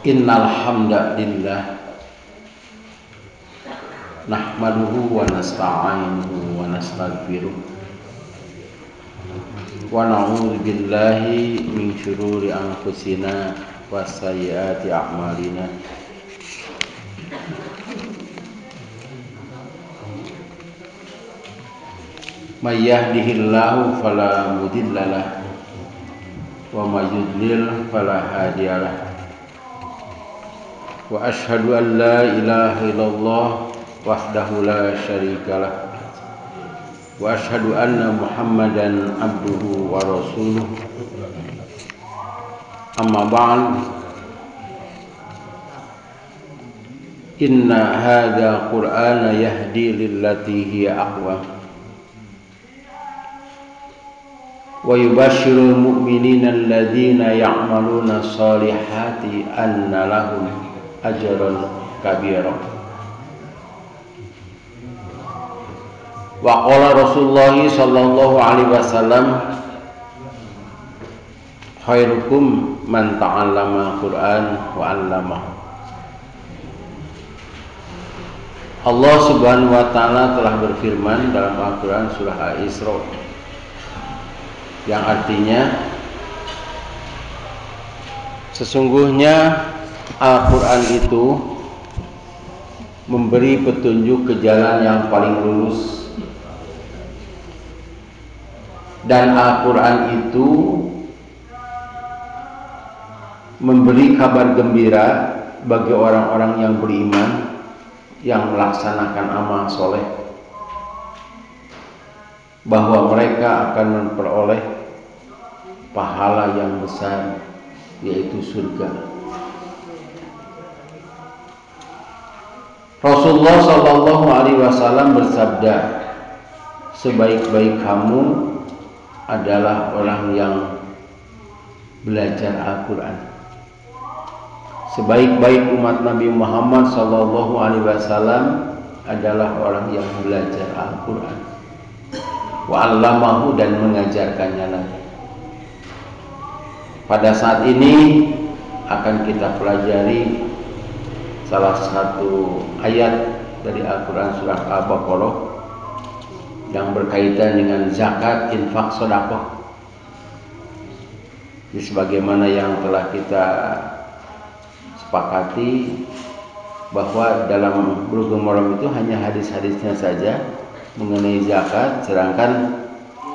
Innal hamdalillah nahmaduhu wa nasta'inuhu wa nastaghfiruh wa na'udzu billahi min syururi anfusina wa sayyiati a'malina. May yahdihillahu fala mudhillalah wa may yudlil fala hadiyalah. Wa ashhadu an la ilaha illallah wahdahu la syarikalah wa ashhadu anna Muhammadan abduhu wa rasuluh. Amma ba'd. Inna hadza qur'ana yahdi lillati hiya aqwam wa yubashshirul mu'minina alladhina ya'maluna shalihati anna lahum ajran kabira. Wa qala Rasulullah sallallahu alaihi wasallam, khairukum man ta'allama Qur'an wa 'allamahu. Allah Subhanahu wa taala telah berfirman dalam Al-Qur'an surah Al-Isra yang artinya sesungguhnya Al-Quran itu memberi petunjuk ke jalan yang paling lurus, dan Al-Quran itu memberi kabar gembira bagi orang-orang yang beriman yang melaksanakan amal soleh bahwa mereka akan memperoleh pahala yang besar, yaitu surga. Rasulullah sallallahu alaihi wasallam bersabda, sebaik-baik kamu adalah orang yang belajar Al-Quran. Sebaik-baik umat Nabi Muhammad sallallahu alaihi wasallam adalah orang yang belajar Al-Quran. Wa 'allamahu, dan mengajarkannya lagi. Pada saat ini akan kita pelajari salah satu ayat dari Al-Quran surah Al-Baqarah yang berkaitan dengan zakat, infak, sedekah. Sebagaimana yang telah kita sepakati bahwa dalam Bulughul Maram itu hanya hadis-hadisnya saja mengenai zakat, sedangkan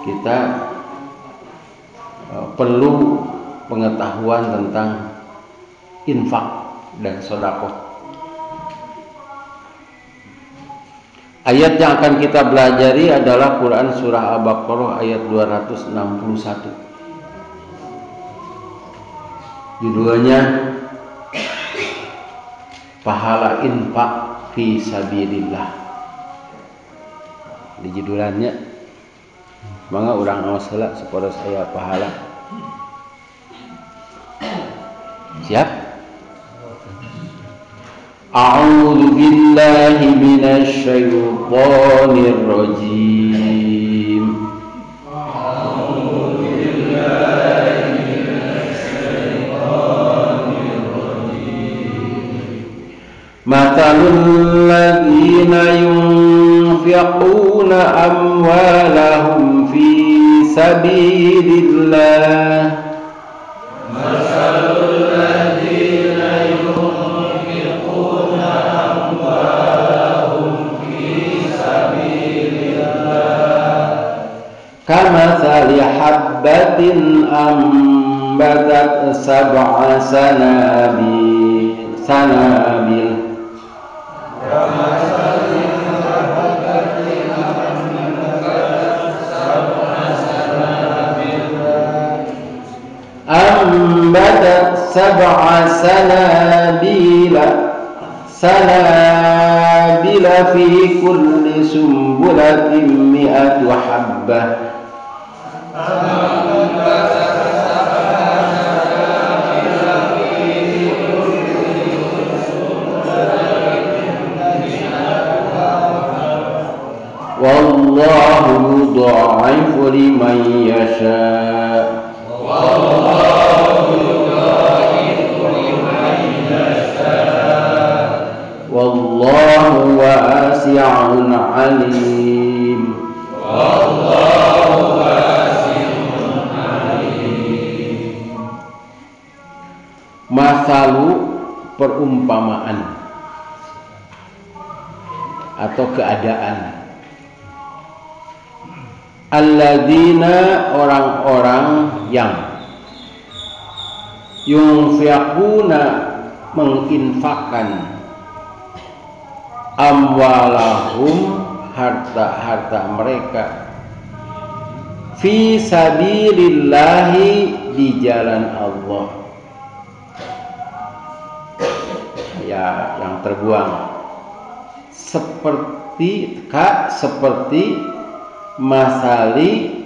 kita perlu pengetahuan tentang infak dan sedekah. Ayat yang akan kita pelajari adalah Quran surah Al-Baqarah ayat 261. Judulnya pahala infak fi sabilillah. Di judulannya mangga urang aos heula supaya saya pahala. Siap? A'udzu billahi minasy syaithanir rajim. A'udzu billahi minasy syaithanir rajim. Matalul ladzina yunfiquna amwalahum fi sabilillah. Matalul ladzina kamathali habbatin ambatat sab'a sanabil kamathali habbatin ambatat sab'a sanabila fi kulli sumbulatin mi'atu habbah. Wallahu yudha'ifu liman yasha. Wallahu yudha'ifu liman yasha. Wallahu wasi'un alim. Wallahu wasi'un alim. Masalu perumpamaan atau keadaan. Alladzina orang-orang yang yunfiquna menginfakkan amwalahum harta-harta mereka fi sabilillahi di jalan Allah, ya yang terbuang seperti masali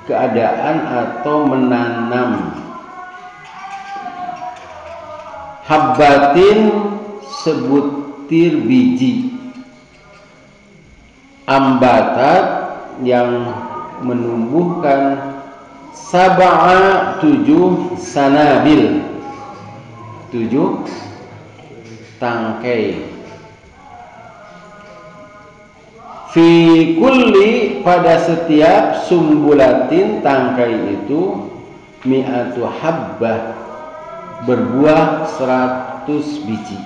keadaan atau menanam habbatin sebutir biji ambatat yang menumbuhkan sab'a 7 sanabil 7 tangkai fi kulli pada setiap sumbulatin tangkai itu mi'atu habbah berbuah 100 biji.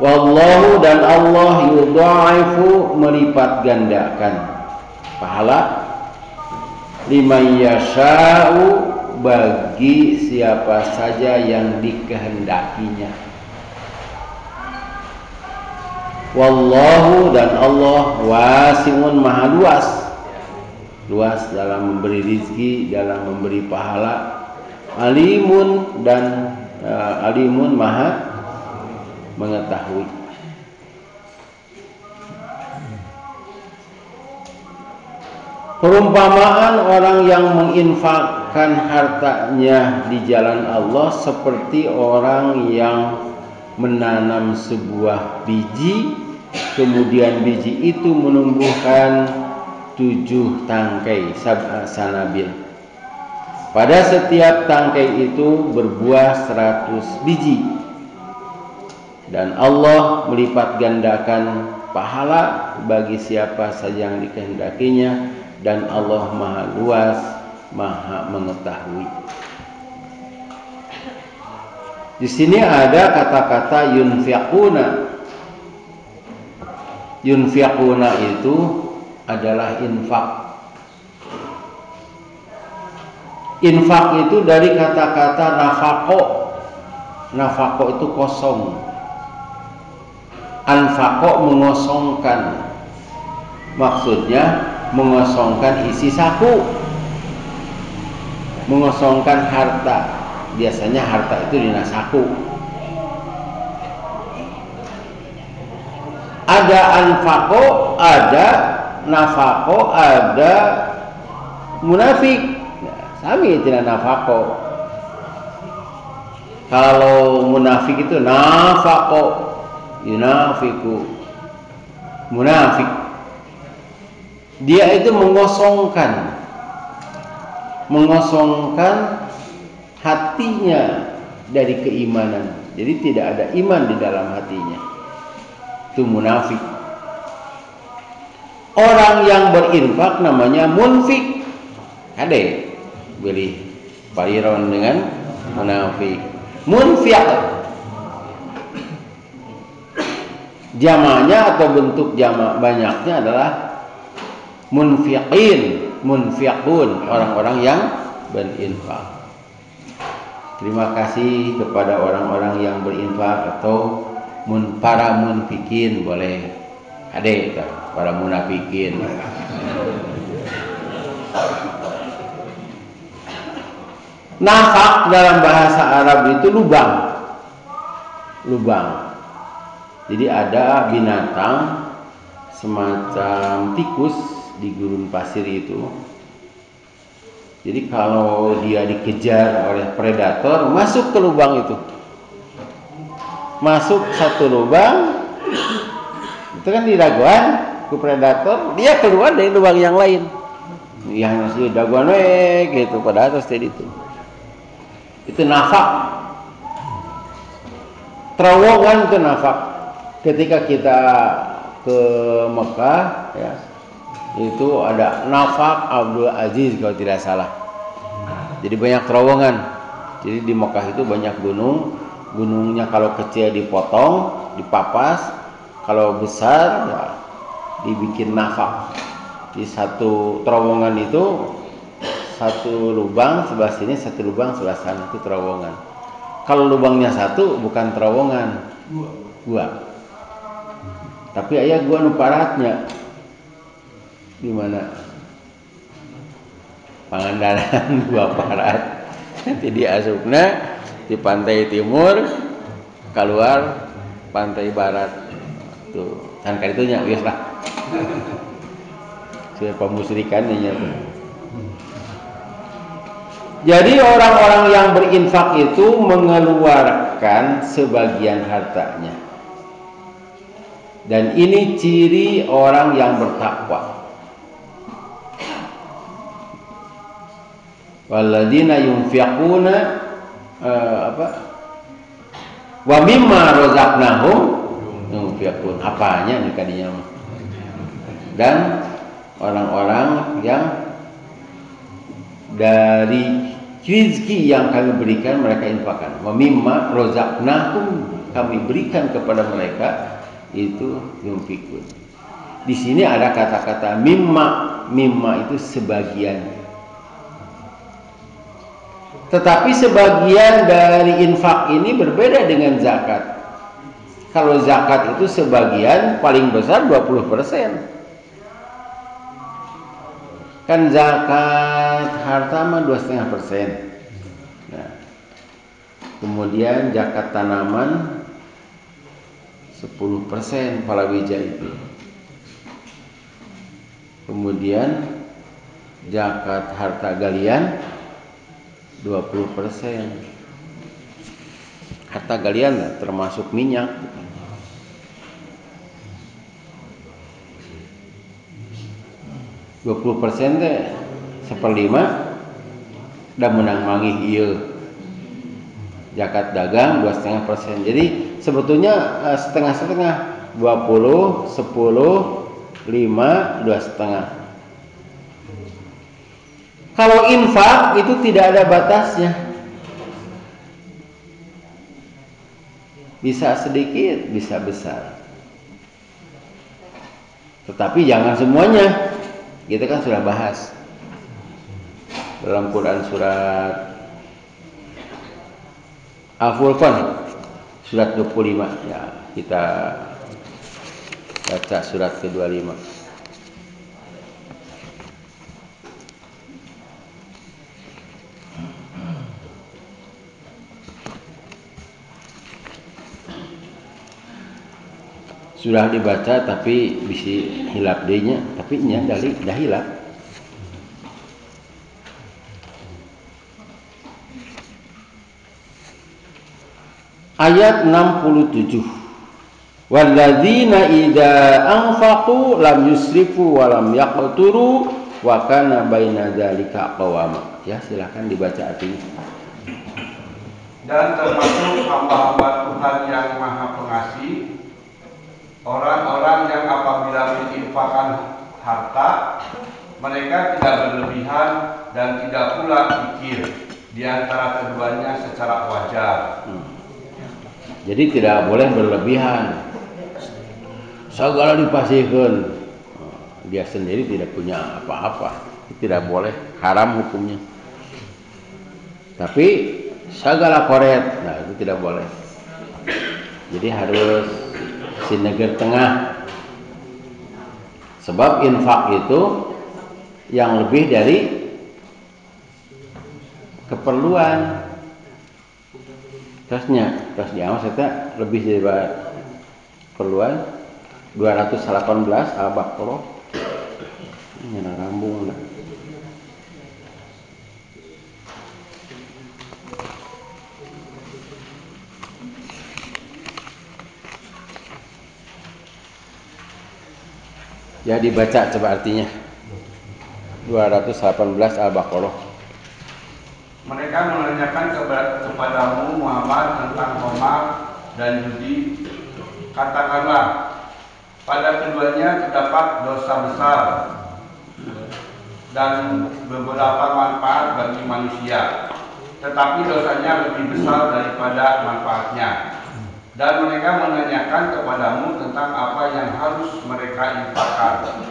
Wallahu dan Allah yudha'ifu melipat gandakan pahala liman yasha'u bagi siapa saja yang dikehendakinya. Wallahu dan Allah wasi'un maha luas dalam memberi rizki, dalam memberi pahala. Alimun dan alimun maha mengetahui. Perumpamaan orang yang menginfakkan hartanya di jalan Allah seperti orang yang menanam sebuah biji, kemudian biji itu menumbuhkan 7 tangkai sanabil. Pada setiap tangkai itu berbuah 100 biji. Dan Allah melipat gandakan pahala bagi siapa saja yang dikehendakinya, dan Allah maha luas, maha mengetahui. Di sini ada kata-kata yunfiquna. Yunfiquna itu adalah infak. Infak itu dari kata-kata nafaqo. Nafaqo itu kosong. Anfaqo mengosongkan. Maksudnya mengosongkan isi saku, mengosongkan harta. Biasanya harta itu dina saku. Ada anfaqo, ada nafaqo, ada munafik. Sami tina nafaqo. Kalau munafik itu nafaqo, yunafiku, munafik. Dia itu mengosongkan hatinya dari keimanan. Jadi tidak ada iman di dalam hatinya. Itu munafik. Orang yang berinfak namanya munfik. Ade beli paliron dengan munafik. Munfiq. Jamaknya atau bentuk jamak banyaknya adalah munfiqin, munfiqun, orang-orang yang berinfak. Terima kasih kepada orang-orang yang berinfak atau para munfikin, boleh adek para munafikin. Nafak dalam bahasa Arab itu lubang. Jadi ada binatang semacam tikus di gurun pasir itu. Jadi kalau dia dikejar oleh predator, masuk ke lubang itu. Masuk satu lubang, itu kan di daguan ke predator, dia keluar dari lubang yang lain. Yang masih daguan gitu pada atas tadi itu. Itu nafak. terowongan itu nafak. Ketika kita ke Mekah ya, itu ada nafak Abdul Aziz kalau tidak salah. Jadi banyak terowongan. Jadi di Mekah itu banyak gunung. Gunungnya kalau kecil dipotong, dipapas. Kalau besar ya dibikin nafak. Di satu terowongan itu satu lubang sebelah sini, satu lubang sebelah sana, itu terowongan. Kalau lubangnya satu bukan terowongan, gua. Tapi aya gua nu paratnya. Di mana? Pangandaran gua parat. Nanti di asupna di pantai timur, keluar pantai barat. Tuh, kan karitunya geus lah. Siapa musyrikannya nyata. Jadi orang-orang yang berinfak itu mengeluarkan sebagian hartanya. Dan ini ciri orang yang bertakwa. Walladzina yunfiquna wa mimma razaqnahum yunfiqun. Apanya nih kadinya? Dan orang-orang yang dari rezeki yang kami berikan mereka infakkan. Wa mimma razaqnahum, kami berikan kepada mereka itu yunfiqun. Di sini ada kata-kata mimma. Mimma itu sebagian. Tetapi sebagian dari infak ini berbeda dengan zakat. Kalau zakat itu sebagian paling besar 20%. Kan zakat harta mah 2,5%. Nah, kemudian zakat tanaman 10% palawija itu. Kemudian zakat harta galian 20%. Harta galian termasuk minyak. %20 teh 1/5 dan menang manggih ieu. Zakat dagang 2,5%. Jadi sebetulnya setengah-setengah, 20, 10, 5, 2,5. Kalau infak itu tidak ada batasnya. Bisa sedikit, bisa besar. Tetapi jangan semuanya. Kita kan sudah bahas dalam Quran surat Al-Furqan surat 25 ya, kita baca surat ke-25. Sudah dibaca tapi bisi hilap denya, tapi nya dah hilap. Ayat 67. Walladzina idza anfaqu lam yusrifu wa lam yaqturu wa kana baina dzalika qawama. Ya, silakan dibaca artinya. Dan termasuk hamba-hamba Tuhan yang Maha Pengasih, orang-orang yang apabila menginfakkan harta, mereka tidak berlebihan dan tidak pula kikir di antara keduanya secara wajar. Jadi tidak boleh berlebihan. Segala dipasihkan, dia sendiri tidak punya apa-apa, tidak boleh, haram hukumnya. Tapi segala koret, nah itu tidak boleh. Jadi harus sineger tengah. Sebab infak itu yang lebih dari keperluan. Terusnya saya lebih dari keperluan 218 Al-Baqarah. Ini rambung. Ya, dibaca coba artinya. 218 Al-Baqarah. Mereka menanyakan kepadamu Muhammad tentang Qamar dan judi. Katakanlah, pada keduanya terdapat dosa besar dan beberapa manfaat bagi manusia, tetapi dosanya lebih besar daripada manfaatnya. Dan mereka menanyakan kepadamu tentang apa yang harus mereka infakkan.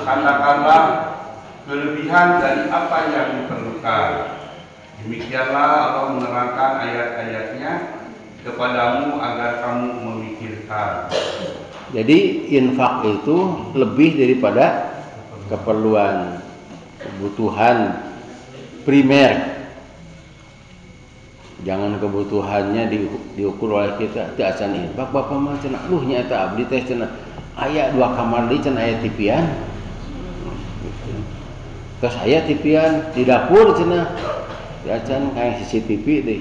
Katakanlah, kelebihan dari apa yang diperlukan. Demikianlah Allah menerangkan ayat-ayatnya kepadamu agar kamu memikirkan. Jadi infak itu lebih daripada keperluan, kebutuhan primer. Jangan kebutuhannya diukur oleh kita. Teu acan infak bapak mah cenah luh nya eta abdi teh cenah aya 2 kamar deui cenah aya tipian. Terus aya tipian di dapur cenah. Teu acan kayak CCTV teh.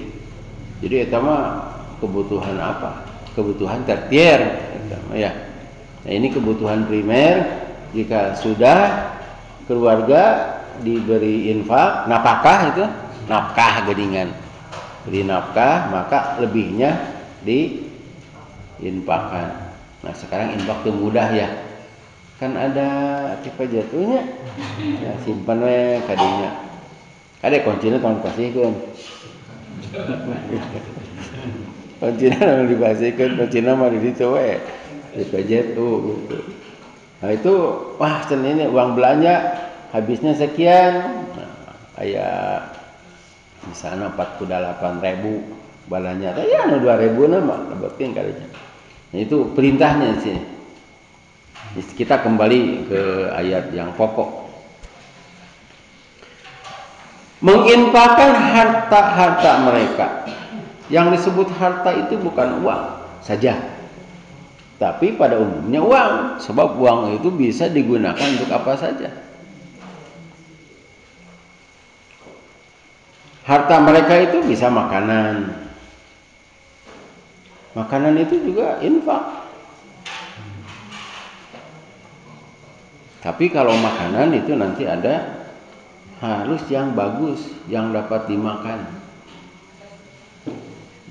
Jadi eta mah kebutuhan apa? Kebutuhan tertier eta mah ya. Nah, ini kebutuhan primer. Jika sudah keluarga diberi infak, nafkah itu, nafkah gedingan. Beri nafkah, maka lebihnya diinfakkan. Nah, sekarang infak itu mudah ya. Kan ada tipe jatuhnya. Ya, simpan we kadinya. Kade kuncina tong dipasihkeun. Kuncina tong dipasihkeun, kuncina mah di ditu we. Tipe jatuh gitu. Nah itu, wah cen ini uang belanja habisnya sekian. Nah, aya misalnya 48.000 balanya, ya 2.000 nama lebetin kalinya. Nah itu perintahnya sih. Kita kembali ke ayat yang pokok. Menginfakkan harta-harta mereka. Yang disebut harta itu bukan uang saja, tapi pada umumnya uang, sebab uang itu bisa digunakan untuk apa saja. Harta mereka itu bisa makanan. Makanan itu juga infak. Tapi kalau makanan itu nanti ada harus yang bagus, yang dapat dimakan.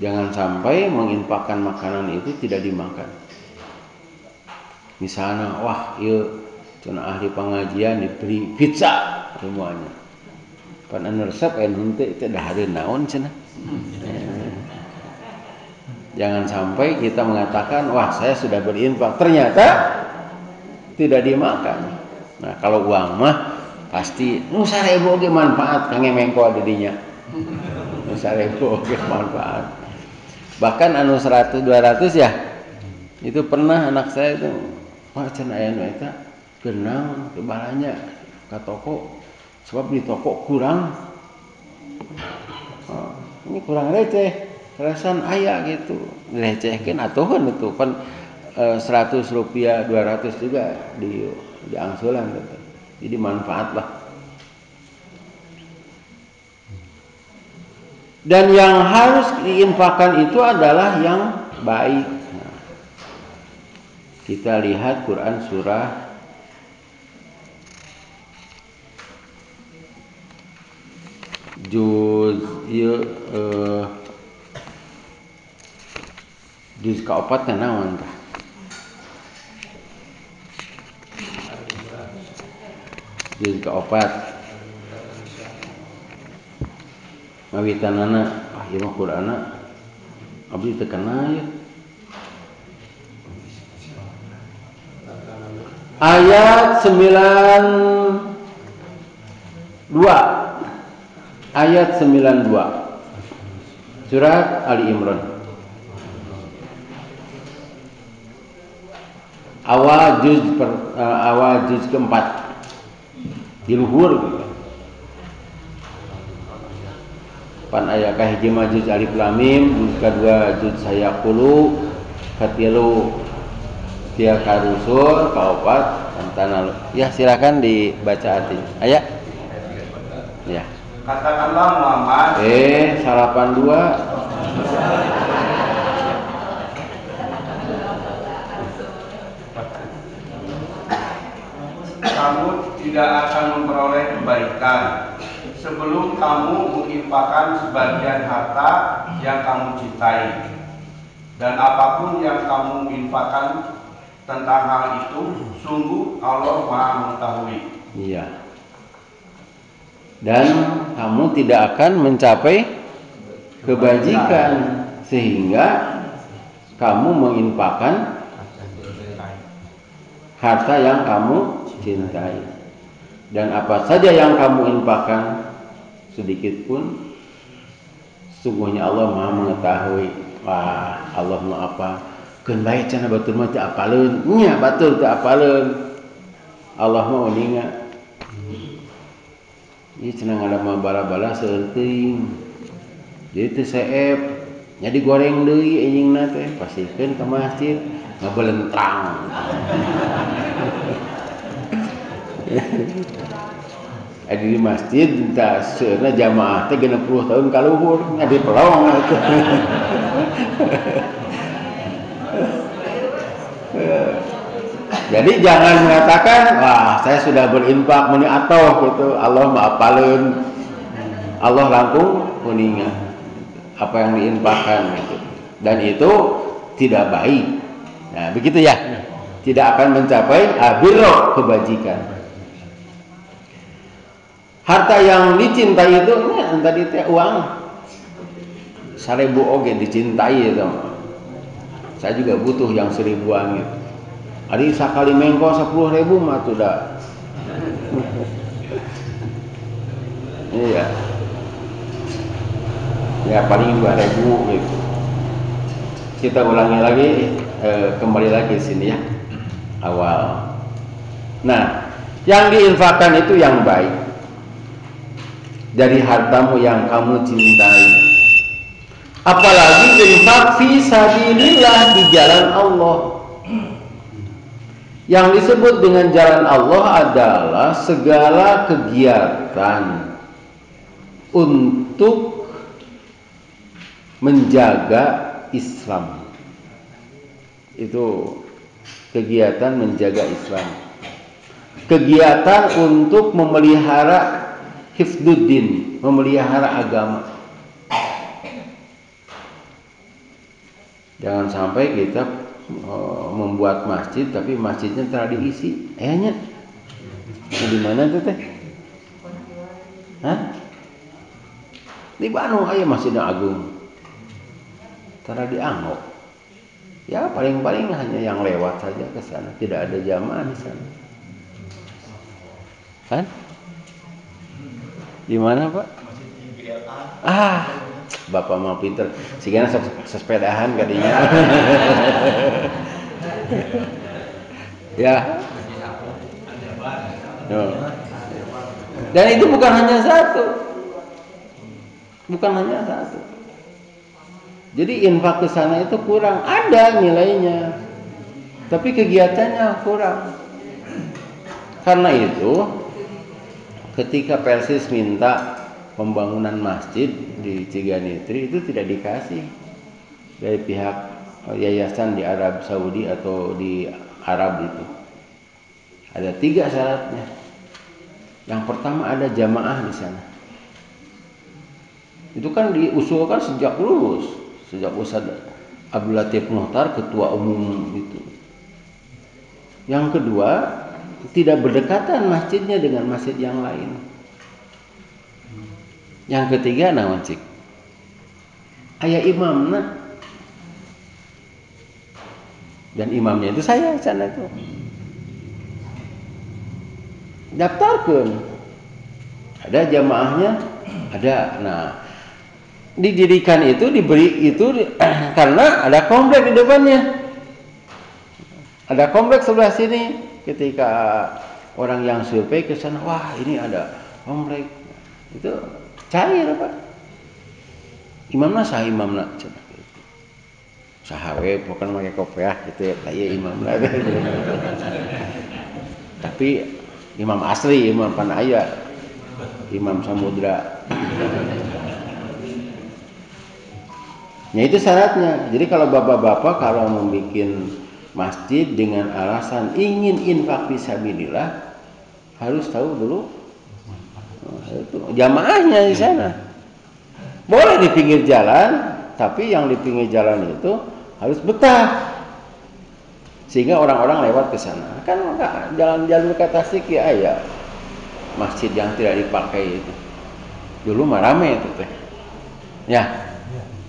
Jangan sampai menginfakkan makanan itu tidak dimakan. Misalnya, wah, ieu cenah ahli pengajian diberi pizza semuanya. Pan anu resep henteu teh dahareun naon cenah. Jangan sampai kita mengatakan, wah saya sudah berinfak, ternyata tidak dimakan. Nah kalau uang mah pasti nu 1.000 ge manfaat kangge mengko didinya. Nu 1.000 ge manfaat. Bahkan anu 100 200 ya. Itu pernah anak saya itu, wah cenah aya nu eta keur naon teu balanya ka toko sebab di toko kurang. Oh, ini kurang receh. Rasan aya gitu. Dilecehkeun atuhun itu kan 100 rupiah 200 juga diangsulan gitu. Jadi manfaat lah. Dan yang harus diinfakkan itu adalah yang baik. Nah, kita lihat Quran surah juz kaopat kana naon tah? Juz kaopat. Mawitanana ieu mah Qur'ana abdi teu kenal ya. Ayat 92. Ayat 92. Surat Ali Imran. Awal juz keempat. Di luhur gitu. Pan aya kahiji mah juz alif lam mim, juz kadua juz sayaqulu, katilu tia karusul, kaopat antana. Ya silakan dibaca artinya. Aya? Ya. Katakanlah Muhammad, salapan dua. kamu tidak akan memperoleh kebaikan sebelum kamu menginfakkan sebagian harta yang kamu cintai. Dan apapun yang kamu infakkan tentang hal itu, sungguh Allah Maha mengetahui. Iya. Dan kamu tidak akan mencapai kebajikan sehingga kamu menginfakkan harta yang kamu cintai. Dan apa saja yang kamu infakkan sedikit pun, sungguhnya Allah Maha mengetahui. Wah, Allah mau apa? Keun bae cenah batur mah teu apaleun. Nya batur teu apaleun. Allah mah uninga. Ieu cenah ngadama bala-bala seunting. Jadi teu seep. Nya digoreng deui enjingna teh, pasikeun ka masjid ngabelentrang. Di masjid entah seuna jamaah teh 60 tahun kaluhur ngadi pelong atuh. Jadi jangan mengatakan, wah saya sudah berinfak meni atoh gitu, Allah maapaleun. Allah langkung kuningan apa yang diinfakkan gitu. Dan itu tidak baik. Nah, begitu ya. Tidak akan mencapai birro, kebajikan. Harta yang dicintai itu tadi teh uang 1000 oge dicintai itu. Saya juga butuh yang 1000-an gitu. Ari sakali mengko 10.000 mah sudah. Iya. Ya paling 2.000 gitu. Kita ulangi lagi, kembali lagi sini ya. Awal. Nah, yang diinfakkan itu yang baik. Dari hartamu yang kamu cintai. Apalagi infak fi sabilillah, di jalan Allah. Yang disebut dengan jalan Allah adalah segala kegiatan untuk menjaga Islam. Itu kegiatan menjaga Islam. Kegiatan untuk memelihara hifdzuddin, memelihara agama. Jangan sampai kita membuat masjid tapi masjidnya telah diisi. Nya di mana tuh teh? Hah? Di Bandung aya Masjidna Agung. Telah dianggap. Ya paling-paling hanya yang lewat saja ke sana, tidak ada jamaah di sana. Kan? Di mana, Pak? Bapak mau pinter. Sigana sepedahan kadinya. Ya. Dan itu bukan hanya satu. Bukan hanya satu. Jadi infak ke sana itu kurang, ada nilainya. Tapi kegiatannya kurang. Karena itu ketika Persis minta pembangunan masjid di Ciganitri itu tidak dikasih dari pihak yayasan di Arab Saudi atau di Arab itu. Ada 3 syaratnya. Yang pertama ada jamaah di sana. Itu kan diusulkan sejak lulus, sejak Ustaz Abdul Latif Muhtar ketua umum itu. Yang kedua, tidak berdekatan masjidnya dengan masjid yang lain. Yang ketiga naon cik? Aya imamna. Dan imamnya itu saya sana itu. Daftarkan. Ada jamaahnya, ada. Nah, didirikan itu, diberi itu karena ada komplek di depannya. Ada komplek sebelah sini. Ketika orang yang survei ke sana, wah ini ada komplek. Itu cair Pak. Imamna sah imamna. Sahawe bukan pakai kopiah gitu ya, kayak imamna. Tapi imam asli, imam panaya, imam samudra. Nah itu syaratnya. Jadi kalau bapak-bapak kalau membuat masjid dengan alasan ingin infak fisabilillah, harus tahu dulu itu jamaahnya di sana. Boleh di pinggir jalan, tapi yang di pinggir jalan itu harus betah. Sehingga orang-orang lewat ke sana. Kan jalan jalur ke Tasik ya masjid yang tidak dipakai itu. Dulu mah rame itu teh. Ya.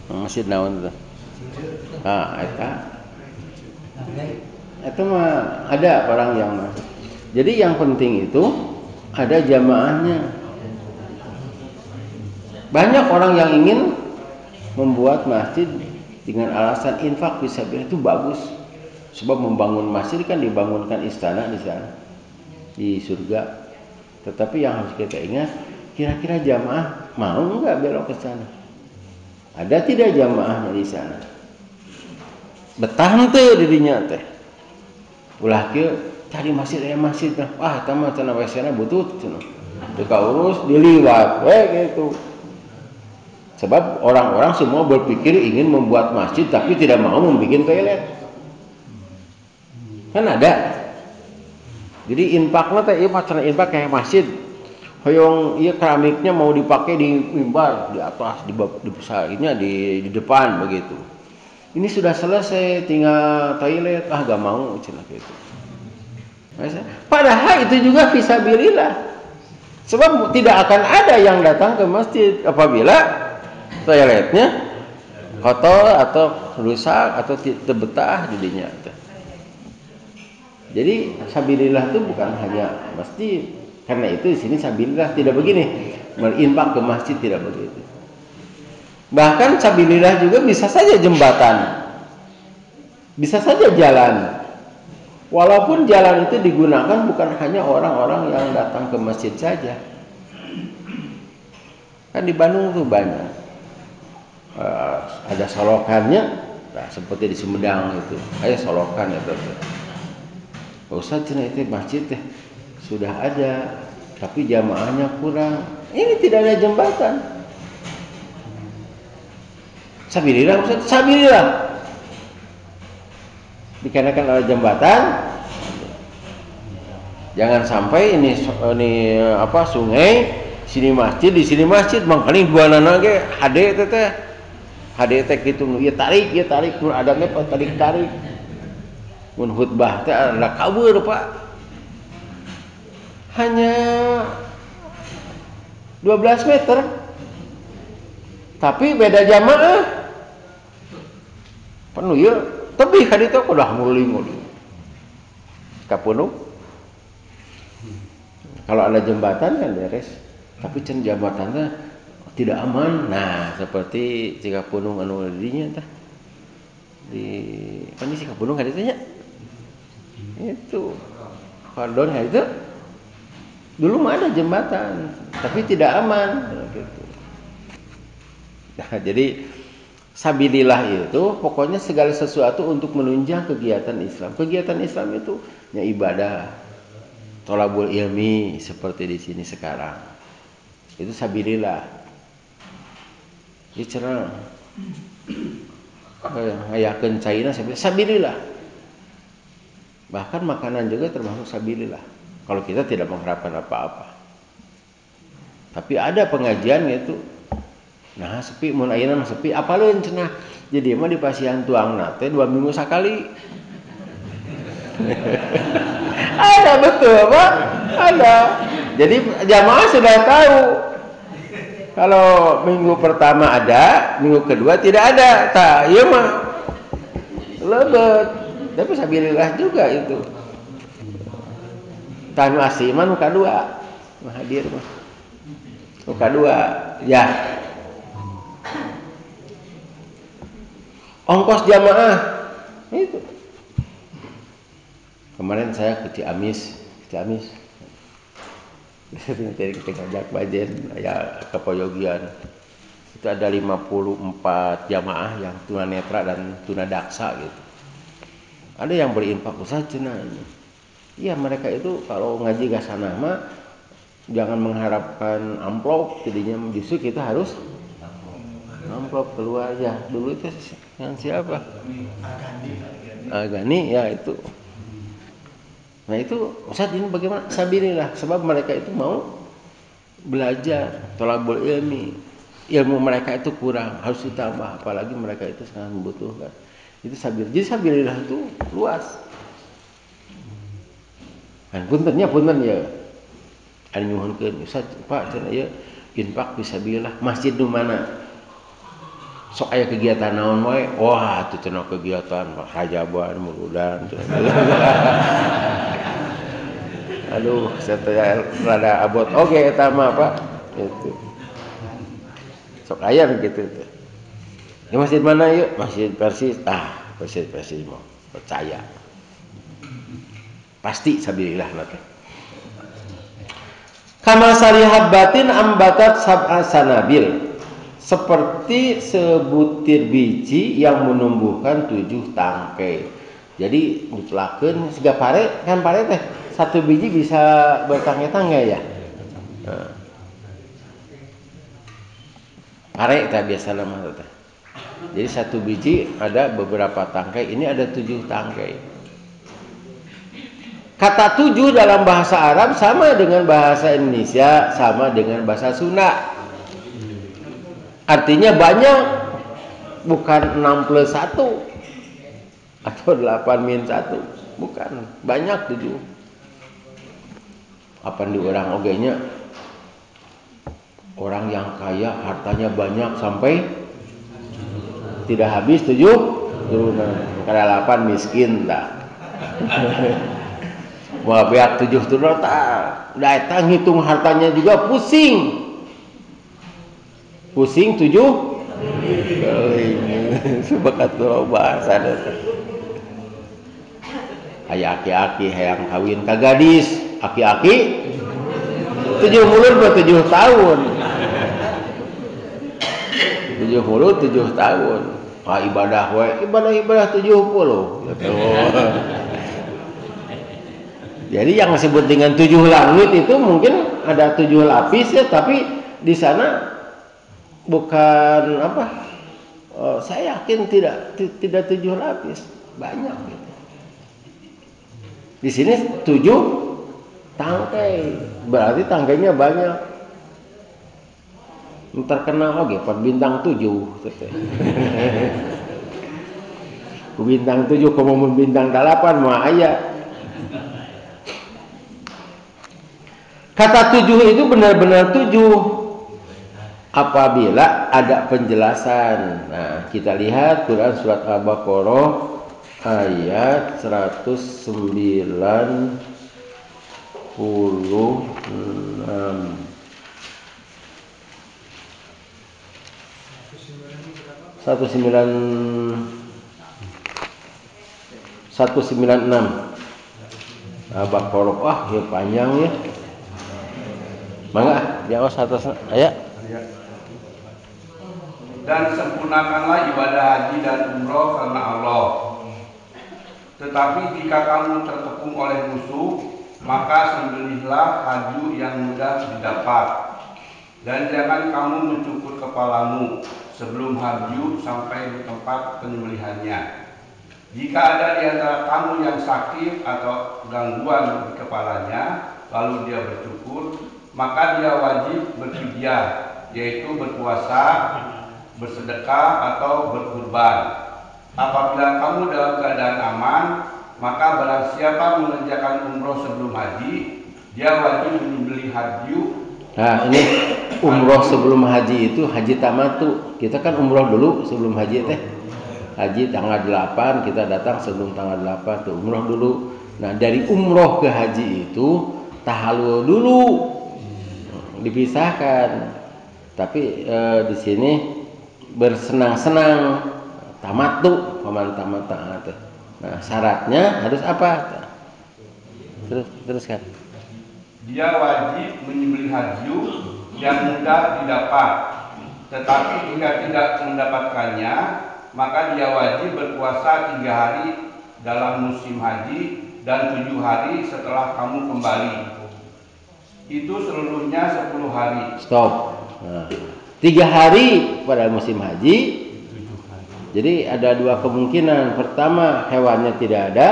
Masjid naon tuh? Itu mah ada orang yang masuk. Jadi yang penting itu ada jamaahnya. Banyak orang yang ingin membuat masjid dengan alasan infak fisabilillah itu bagus. Sebab membangun masjid kan dibangunkan istana di sana di surga. Tetapi yang harus kita ingat, kira-kira jamaah mau nggak belok ke sana? Ada tidak jamaahnya di sana? Betah teh dirinya teh. Ulah kieu cari masjid wah eta mah cenah WC-na butut cenah. Teu kaurus diliwat we gitu. Sebab orang-orang semua berpikir ingin membuat masjid tapi tidak mau membuat toilet. Kan ada. Jadi infakna teh ieu mah cenah infak kayak masjid. Hoyong ieu keramiknya mau dipakai di mimbar, di atas, di besarnya di depan begitu. Ini sudah selesai, tinggal toilet, gak mau cenah gitu. Padahal itu juga fisabilillah. Sebab tidak akan ada yang datang ke masjid apabila toiletnya kotor atau rusak atau tidak betah jadinya. Jadi sabilillah itu bukan hanya masjid. Karena itu di sini sabilillah tidak begini, berinfak ke masjid tidak begitu. Bahkan sabilillah juga bisa saja jembatan, bisa saja jalan. Walaupun jalan itu digunakan bukan hanya orang-orang yang datang ke masjid saja. Kan di Bandung tuh banyak, ada solokannya, nah, seperti di Sumedang itu, ada solokan ya teman. Ustaz cenah itu masjid teh sudah ada, tapi jamaahnya kurang. Ini tidak ada jembatan. Sabilillah, Ustaz, sabilillah. Dikarenakan ada jembatan, jangan sampai ini sungai, sini masjid, di sini masjid, mangkali dua nana ge hade teh. Hade teh kitu nu ieu tarik nu ada mah tarik. Mun khutbah teh ada kabur, Pak. Hanya 12 meter. Tapi beda jamaah. Penuh ya, tebih ka ditu udah nguling-nguling. Kapenuh. Kalau ada jembatan kan beres. Tapi can jambatannya tidak aman. Nah, seperti jika punung anu didinya tah. Di kan di Sikapunung kan ditanya. Itu. Kordon itu dulu mah ada jembatan, tapi tidak aman gitu. Nah, jadi sabilillah itu pokoknya segala sesuatu untuk menunjang kegiatan Islam. Kegiatan Islam itu ya ibadah, thalabul ilmi seperti di sini sekarang. Itu sabilillah. Dicerang hayakeun caina sabilillah. Bahkan makanan juga termasuk sabilillah. Kalau kita tidak mengharapkan apa-apa. Tapi ada pengajian itu. Nah, sepi mun ayeuna mah sepi, apaleun cenah. Jadi mah di pasian tuangna teh 2 minggu sakali. Ada betul, Pak. Ada. Jadi jamaah sudah tahu. Kalau minggu pertama ada, minggu kedua tidak ada. Tah, ieu mah lebet. Tapi sabilillah juga itu. Tanu asiman muka 2 hadir mah muka 2 ya. Ongkos jamaah itu kemarin saya ke Ciamis dari kita ngajak bajen ya ke Poyogian itu ada 54 jamaah yang tunanetra dan tunadaksa gitu. Ada yang berinfak usaha cenah ini. Iya, mereka itu kalau ngaji ke sana mah jangan mengharapkan amplop, jadinya justru kita harus amplop keluar ya. Dulu itu yang siapa? Agani ya itu. Nah itu Ustaz ini bagaimana? Sabilillah, sebab mereka itu mau belajar thalabul ilmi. ilmu mereka itu kurang, harus ditambah, apalagi mereka itu sangat membutuhkan. Itu sabil. Jadi sabilillah itu luas. Dan punten ya. Anu nyuhunkeun Ustaz, Pak cenah ieu infak fisabilillah masjid nu mana? Sok aya kegiatan naon wae? Wah, atuh cenah kegiatan hajaban muludan. Aduh, saya rada abot oge eta mah, Pak. Itu. Sok aya begitu tuh. Ya masjid mana yuk? Masjid Persis. Persis mau percaya. Pasti sabilillah nanti. Kama salihabbatin ambatat sab'a sanabil. Seperti sebutir biji yang menumbuhkan 7 tangkai. Jadi mutlakeun siga pare, kan pare teh satu biji bisa bertangkai-tangkai ya. Nah. Pare teh biasa nama teh. Jadi satu biji ada beberapa tangkai, ini ada 7 tangkai. Kata 7 dalam bahasa Arab sama dengan bahasa Indonesia, sama dengan bahasa Sunda. Artinya banyak, bukan 6 plus 1 atau 8 min 1, bukan, banyak 7. Apa di orang ogenya? Orang yang kaya hartanya banyak sampai tidak habis 7 turunan. Kada 8 miskin tak. Wah beak 7 turunan tak. Da eta ngitung hartanya juga pusing. Pusing 7 sebakat bahasa eta. Aya aki-aki hayang kawin ka gadis, aki-aki 7 tahun. 7 tahun. Ibadah 70 gitu. Jadi yang disebut dengan 7 langit itu mungkin ada 7 lapis ya, tapi di sana bukan apa? Saya yakin tidak 7 lapis, banyak gitu. Di sini 7 tangkai, berarti tangkainya banyak. Terkenal oke, bintang 7. Bintang 7 komo bintang 8 mah aya. Kata 7 itu benar-benar 7 apabila ada penjelasan. Nah, kita lihat Quran surat Al-Baqarah ayat 196. 196 Al-Baqarah. Wah, ya panjang ya. Mangga, diawas atas ayat. Dan sempurnakanlah ibadah haji dan umroh karena Allah. Tetapi jika kamu terkepung oleh musuh, maka sembelihlah haji yang mudah didapat. Dan jangan kamu mencukur kepalamu sebelum haji sampai di tempat penyembelihannya. Jika ada di antara kamu yang sakit atau gangguan di kepalanya, lalu dia bercukur, maka dia wajib berfidyah, yaitu berpuasa, bersedekah atau berkurban. Apabila kamu dalam keadaan aman, maka barang siapa mengerjakan umroh sebelum haji, dia wajib menyembelih haji. Nah, ini umroh sebelum haji itu haji tamattu. Kita kan umroh dulu sebelum haji teh. Haji tanggal 8, kita datang sebelum tanggal 8 tuh umroh dulu. Nah, dari umroh ke haji itu tahallul dulu. Dipisahkan. Tapi di sini bersenang-senang tamattu, paman tamattu teh. Nah, syaratnya harus apa? Teruskan. Dia wajib menyembelih haji yang mudah didapat. Tetapi jika tidak mendapatkannya, maka dia wajib berpuasa 3 hari dalam musim haji dan 7 hari setelah kamu kembali. Itu seluruhnya 10 hari. Stop. Nah, 3 hari pada musim haji. Jadi ada 2 kemungkinan. Pertama, hewannya tidak ada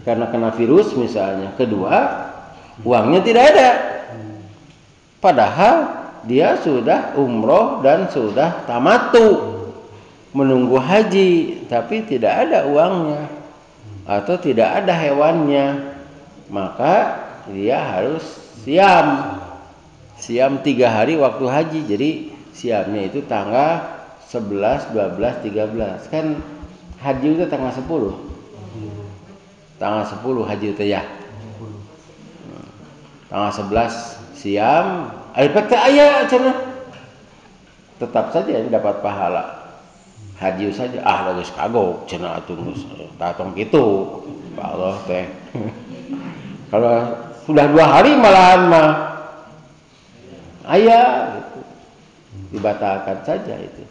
karena kena virus misalnya. Kedua, uangnya tidak ada. Padahal dia sudah umroh dan sudah tamattu, menunggu haji, tapi tidak ada uangnya atau tidak ada hewannya, maka dia harus siam 3 hari waktu haji. Jadi siamnya itu tanggal 11, 12, 13. Kan haji itu tanggal 10. Tanggal 10 haji itu ya. Tanggal 11 siam, alipata aya cenah. Tetap saja dapat pahala. Haji saja geus kagok cenah atuh geus tatong kitu. Pak Allah teh. Kalau sudah 2 hari malahan mah aya gitu. Dibatalkan saja itu.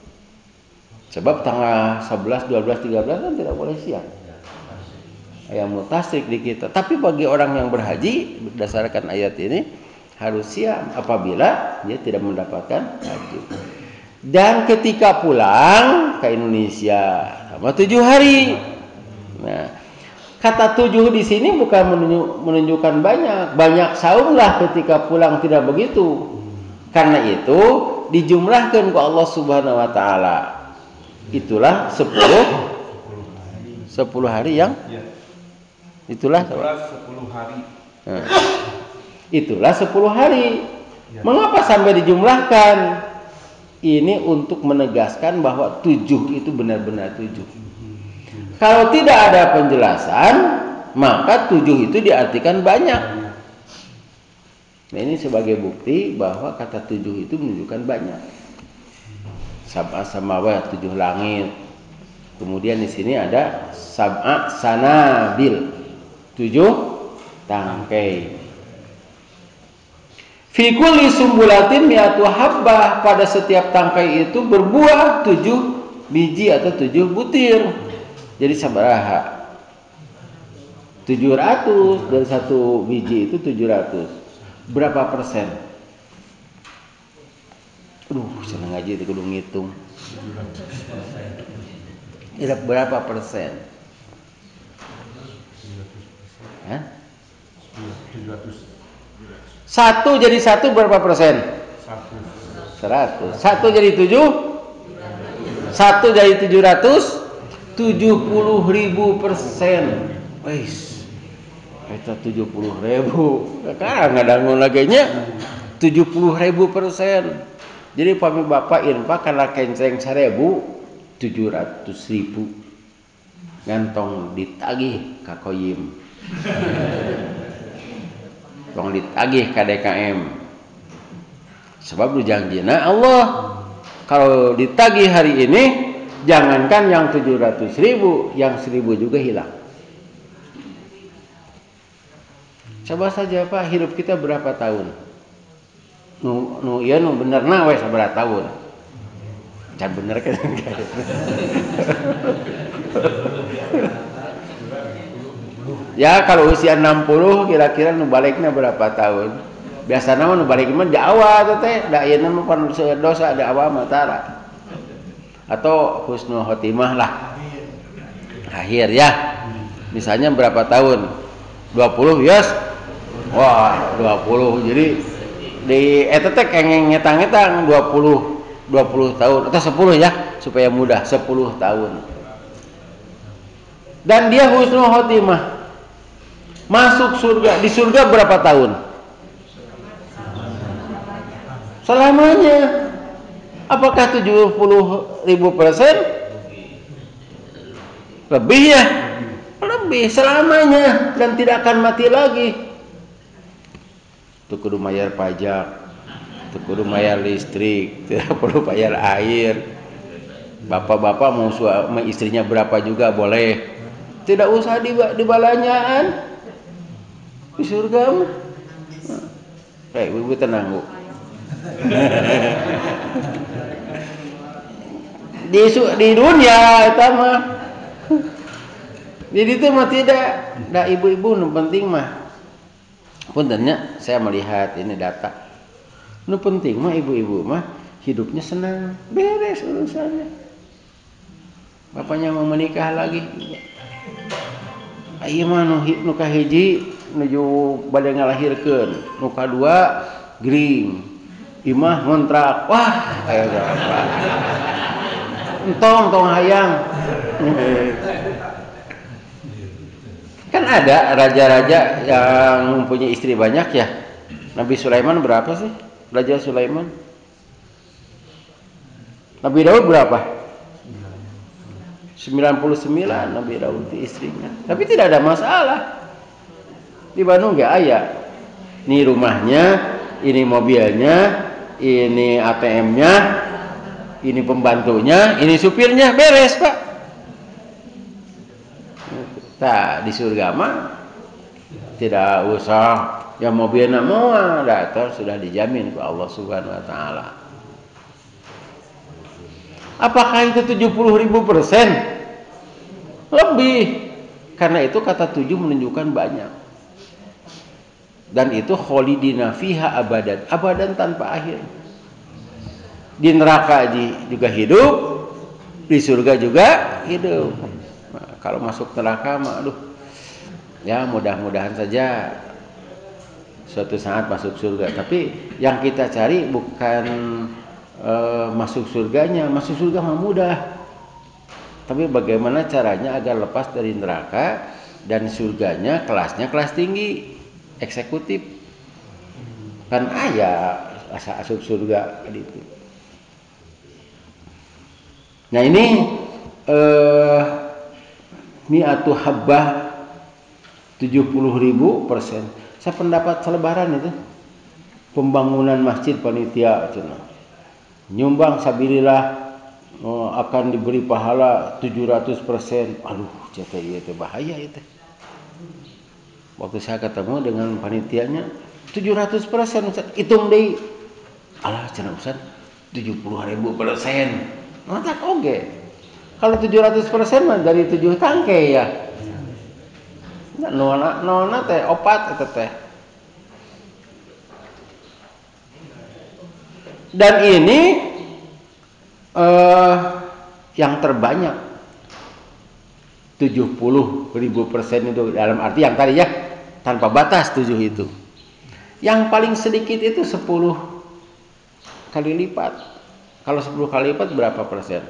Sebab tanggal 11, 12, 13 kan tidak boleh siam. Ayat mutasrik di kita. Tapi bagi orang yang berhaji berdasarkan ayat ini harus siam apabila dia tidak mendapatkan haji. Dan ketika pulang ke Indonesia sama 7 hari. Nah, kata 7 di sini bukan menunjukkan banyak saumlah ketika pulang, tidak begitu. Karena itu dijumlahkan ke Allah Subhanahu wa taala. Itulah 10 hari yang Itulah 10 hari. Nah, itulah 10 hari. Mengapa sampai dijumlahkan? Ini untuk menegaskan bahwa 7 itu benar-benar 7. Kalau tidak ada penjelasan, maka 7 itu diartikan banyak. Nah, ini sebagai bukti bahwa kata 7 itu menunjukkan banyak. Sab'a samawat, 7 langit. Kemudian di sini ada sab'a sanabil, 7 tangkai. Fi kulli sumbulatin mi'atu habbah, pada setiap tangkai itu berbuah 7 biji atau 7 butir. Jadi sabaraha? 700 dan satu biji itu 700. Berapa persen? Senang ngaji itu kudu ngitung. Berapa persen? Hah? 1 jadi 1 berapa persen? 100. 1 jadi 7? 1 jadi 700? 70.000%. Wais. Eta 70.000. Sekarang ngadangun lagi nya 70.000%. Jadi pami bapak infak kana kenceng 700.000 ngantong ditagih ka koyim. Tong ditagih ka DKM. Sebab lu janjina Allah kalau ditagih hari ini, jangankan yang 700.000, yang 1.000 juga hilang. Coba saja Pak, hidup kita berapa tahun? Nu benerna we sabaraha tahun? Can bener kan? Ya kalau usia 60 kira-kira nu balikna berapa tahun? Biasana mah nu balik mah di awal teh, da ayeuna mah pan dosa di awal mah tara. Atau husnul khotimah lah. Akhir ya. Misalnya berapa tahun? 20 yes. Wah, 20. Jadi di eta teh kengeng ngetang-ngetang 20 tahun atau 10 ya, supaya mudah, 10 tahun. Dan dia husnul khotimah. Masuk surga. Di surga berapa tahun? Selamanya. Apakah 70.000%? Lebih ya? Lebih, selamanya, dan tidak akan mati lagi. Itu kudu bayar pajak, itu kudu bayar listrik, tidak perlu bayar air. Bapak-bapak mau suami istrinya berapa juga boleh. Tidak usah dibalanyaan. Di surga mah. Ibu tenang, Bu. Di dunia itu mah jadi itu mah tidak. Da ibu-ibu nu penting mah puntennya saya melihat ini data. Nu penting mah ibu-ibu mah hidupnya senang, beres urusannya. Bapaknya mau menikah lagi. Ieu mah nu kahiji nuju bade ngalahirkeun, nu kadua gering, imah ngontrak, wah kayak apa? Tong hayang. Kan ada raja-raja yang mempunyai istri banyak ya. Nabi Sulaiman berapa sih? Raja Sulaiman. Nabi Daud berapa? 99 Nabi Daud itu istrinya. Tapi tidak ada masalah. Di Bandung gak ayah. Ini rumahnya, ini mobilnya, ini ATM-nya, ini pembantunya, ini supirnya, beres Pak. Nah, di surga mah tidak usah yang mobilnya mau datang sudah dijamin ke Allah Subhanahu wa taala. Apakah itu 70.000%? Lebih. Karena itu kata 7 menunjukkan banyak. Dan itu kholidina fiha abadan, abadan tanpa akhir. Di neraka juga hidup, di surga juga hidup. Nah, kalau masuk neraka mah aduh. Ya mudah-mudahan saja suatu saat masuk surga. Tapi yang kita cari bukan masuk surganya. Masuk surga mah mudah. Tapi bagaimana caranya agar lepas dari neraka dan surganya kelasnya kelas tinggi, eksekutif. Kan ayah asa masuk surga gitu. Nah ini mi'atu habbah 70.000%. Saya pendapat selebaran itu pembangunan masjid panitia cina. Nyumbang sabilillah akan diberi pahala 700%. Aduh, CTI itu bahaya itu. Waktu saya ketemu dengan panitianya 700%, Ustaz. Hitung deh. Alah, cenah Ustaz, 70.000%. Mata oge. Kalau 700% mah dari 7 tangke ya. Nona teh opat itu teh. Dan ini yang terbanyak 70.000% itu dalam arti yang tadi ya tanpa batas 7 itu. Yang paling sedikit itu 10 kali lipat. Kalau 10 kali lipat berapa persen?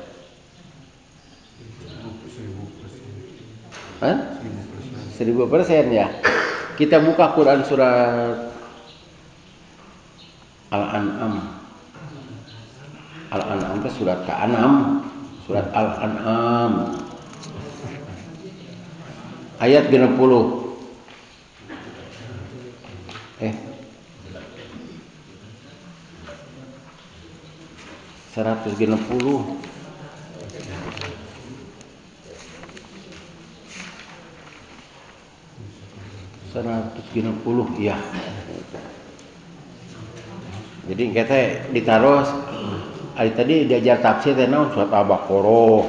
1000% ya. Kita buka Quran surat Al-An'am. Al-An'am itu surat ke-6, surat Al-An'am. Ayat 60. 160. Ya. Jadi kita ditaruh hari tadi diajar tafsir teh naon surat Al-Baqarah,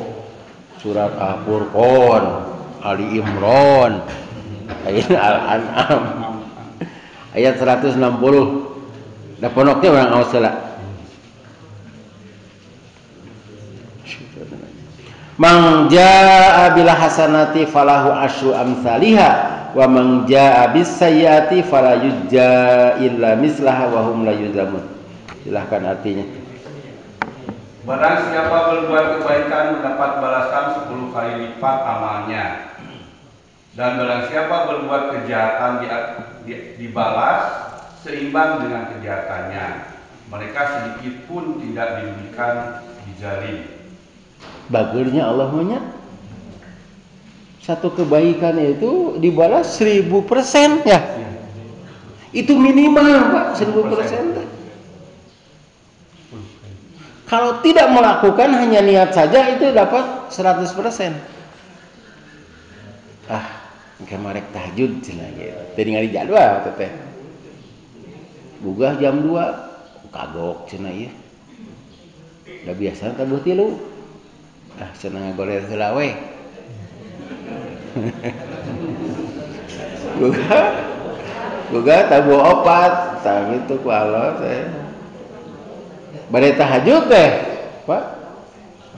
surat Al-Furqan, Ali Imran, ayat Al-An'am. Ayat 160. Da ponoknya orang awas heula. Man jaa bil hasanati falahu asyru amsalihha wa man jaa bis sayyiati fala yujza illa mislaha wa hum la yuzamun. Silahkan artinya. Barang siapa berbuat kebaikan mendapat balasan 10 kali lipat amalnya. Dan barang siapa berbuat kejahatan dibalas seimbang dengan kejahatannya. Mereka sedikit pun tidak dirugikan dizalim. Bagusnya Allah punya satu kebaikan itu dibalas 1000% ya. Itu minimal Pak 1000%. Kalau tidak melakukan hanya niat saja itu dapat 100%. Kemarek tahajud cenah gitu. Teu ningali jadwal teh. Bugah jam 2 kagok cenah ieu. Da biasa tabuh 3. Cenah ngagore heula we. Gugah tabuh 4, tah gitu ku Allah teh. Bade tahajud teh, Pak.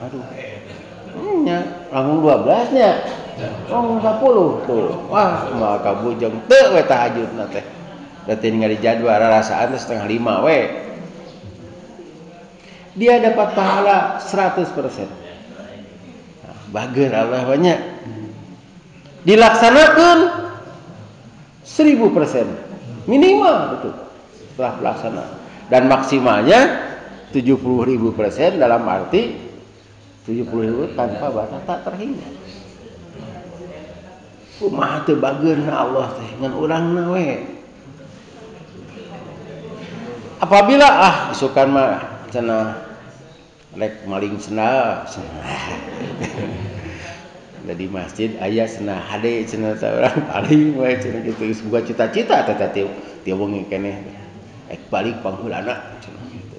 Aduh. Nya langsung 12 nya. Oh 10 tuh. Wah, maka bujeng teu we tahajudna teh. Da teu ningali jadwal rarasaan teh 4:30 we. dia dapat pahala 100%. Nah, bager Allah banyak. Dilaksanakan 1000% minimal betul setelah pelaksanaan, dan maksimalnya 70.000% dalam arti 70.000 tanpa batas tak terhingga. Kumaha teu bageurna Allah teh ngan urangna we. Apabila isukan mah cenah rek maling cenah di masjid aya cenah hade cenah urang paling we cenah kitu boga cita-cita teh tieu wengi keneh rek balik pangheulana cenah kitu.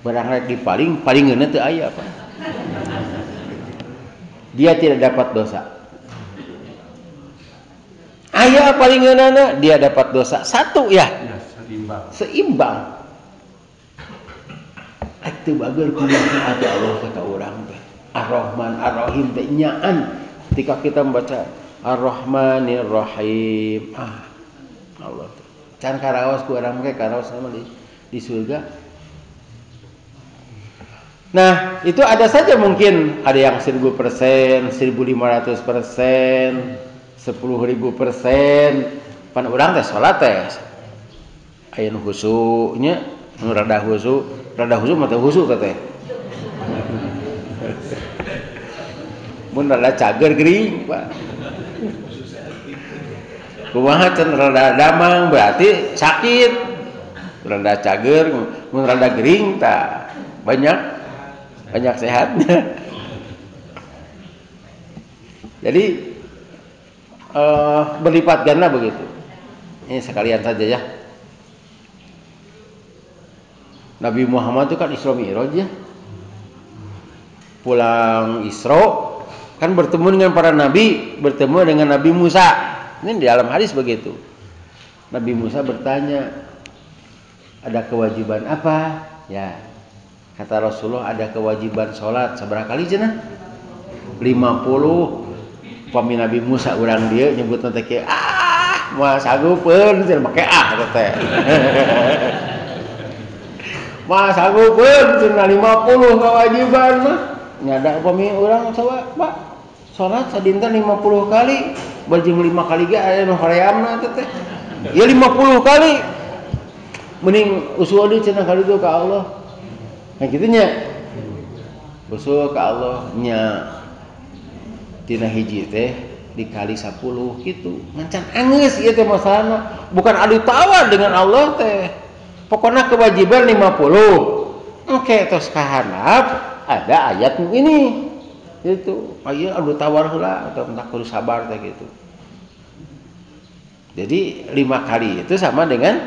Barang rek dipaling palingeunna teu aya apa. Dia tidak dapat dosa. Aya palingeunana dia dapat dosa 1 ya. Seimbang. Rek teu bageur kumaha atuh Allah ka urang teh. Ar-Rahman Ar-Rahim teh nyaan ketika kita membaca Ar-Rahmanir Rahim. Allah teh. Can karaos ku urang ge karaos nama di surga. Nah, itu ada saja mungkin ada yang 1000%, 1500%, 10.000%. Pan urang teh salat teh aya nu husuknya, nu rada husuk mah teh husuk teh. Mun rada cager geuring, Pak. Kumaha can rada damang berarti sakit. Rada cager, mun rada geuring tah banyak sehatnya. Jadi berlipat ganda begitu. Ini sekalian saja ya. Nabi Muhammad itu kan Isra Mi'raj ya. Pulang Isra kan bertemu dengan para nabi, bertemu dengan Nabi Musa. Ini di dalam hadis begitu. Nabi Musa bertanya, ada kewajiban apa? Ya, kata Rasulullah ada kewajiban sholat. Seberapa kali cenah? 50. Pami Nabi Musa urang dia nyebut nanti ke mah sagupeun cenah make teh. Mah sagupeun cenah 50 kewajiban mah. Nyada pami urang coba, Pak. Salat sadinten 50 kali, bajing 5 kali ge aya nu horeamna teh. Ya 50 kali. Mending usul deui cenah kali itu ka Allah. Nah kitu nya. Usul ka Allah nya tina hiji teh dikali 10 gitu. Mancan anggeus ieu teh masalahna. Bukan adu tawar dengan Allah teh. Pokoknya kewajiban 50. Oke, tos kahanap ada ayat ini. Gitu. Ayo adu tawar heula atau entak kudu sabar teh gitu. Jadi 5 kali itu sama dengan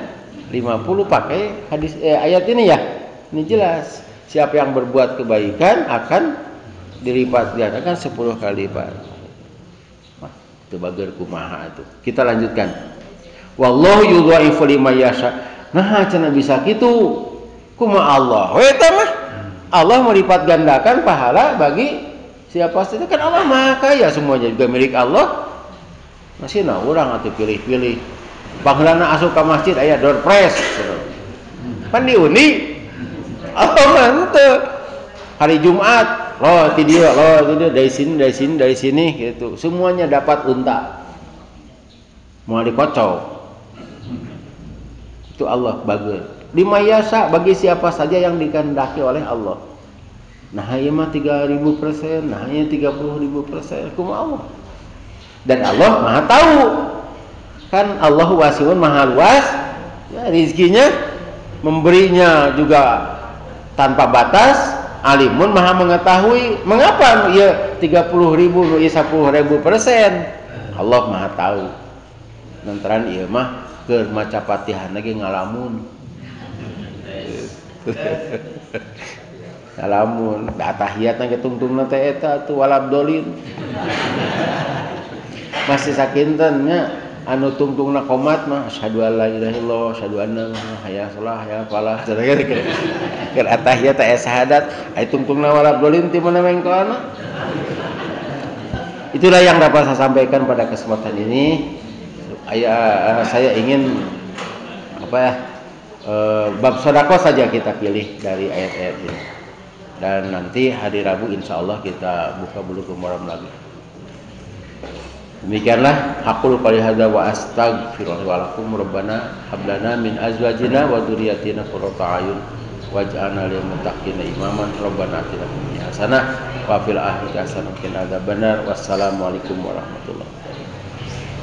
50 pakai hadis ayat ini ya. Ini jelas. Siapa yang berbuat kebaikan akan dilipat gandakan 10 kali lipat. Itu bager kumaha itu. Kita lanjutkan. Wallahu yudhaifu liman yasha. Nah, cenah bisa kitu. Kumaha Allah? We tah mah. Allah melipat gandakan pahala bagi siapa saja, kan Allah Maha Kaya, semuanya juga milik Allah. Masih urang atuh pilih-pilih. Pangheulana asup ka masjid aya door prize. Pan diundi. Allah mah teu. Hari Jumat, ti dieu, dari sini gitu. Semuanya dapat unta. Moal dikocok. Itu Allah bageur. Limayasa bagi siapa saja yang dikehendaki oleh Allah. Nah, ieu mah 3000%, nah ieu 30.000%, kumaha Allah. Dan Allah Maha tahu. Kan Allah wasiun Maha luas, ya rezekinya memberinya juga tanpa batas, alimun Maha mengetahui. Mengapa ieu 30.000 ieu 10.000%? Allah Maha tahu. Lantaran ieu mah keur maca Fatihah ge ngalamun. Ngalamun da tahiyat ge tungtungna teh eta atuh walabdolin. Masih sakinten nya anu tungtungna qomat mah asyhadu alla ilaha illallah asyhadu anna hayya shalah hayya falah. Keur tahiyat teh syahadat ai tungtungna walabdolin ti mana mengkoana. Itulah yang dapat saya sampaikan pada kesempatan ini. Saya ingin bab sedekah saja kita pilih dari ayat-ayat ini. Dan nanti hari Rabu insya Allah kita buka Bulughul Maram lagi. Demikianlah aqulu qouli hadza wa astaghfirullah wa lakum rabbana hab lana min azwajina wa dzurriyyatina qurrata a'yun waj'alna lil muttaqina imaman rabbana atina fid dunya hasanah wa fil akhirati hasanah wa qina adzabannar. Wassalamualaikum warahmatullahi wabarakatuh.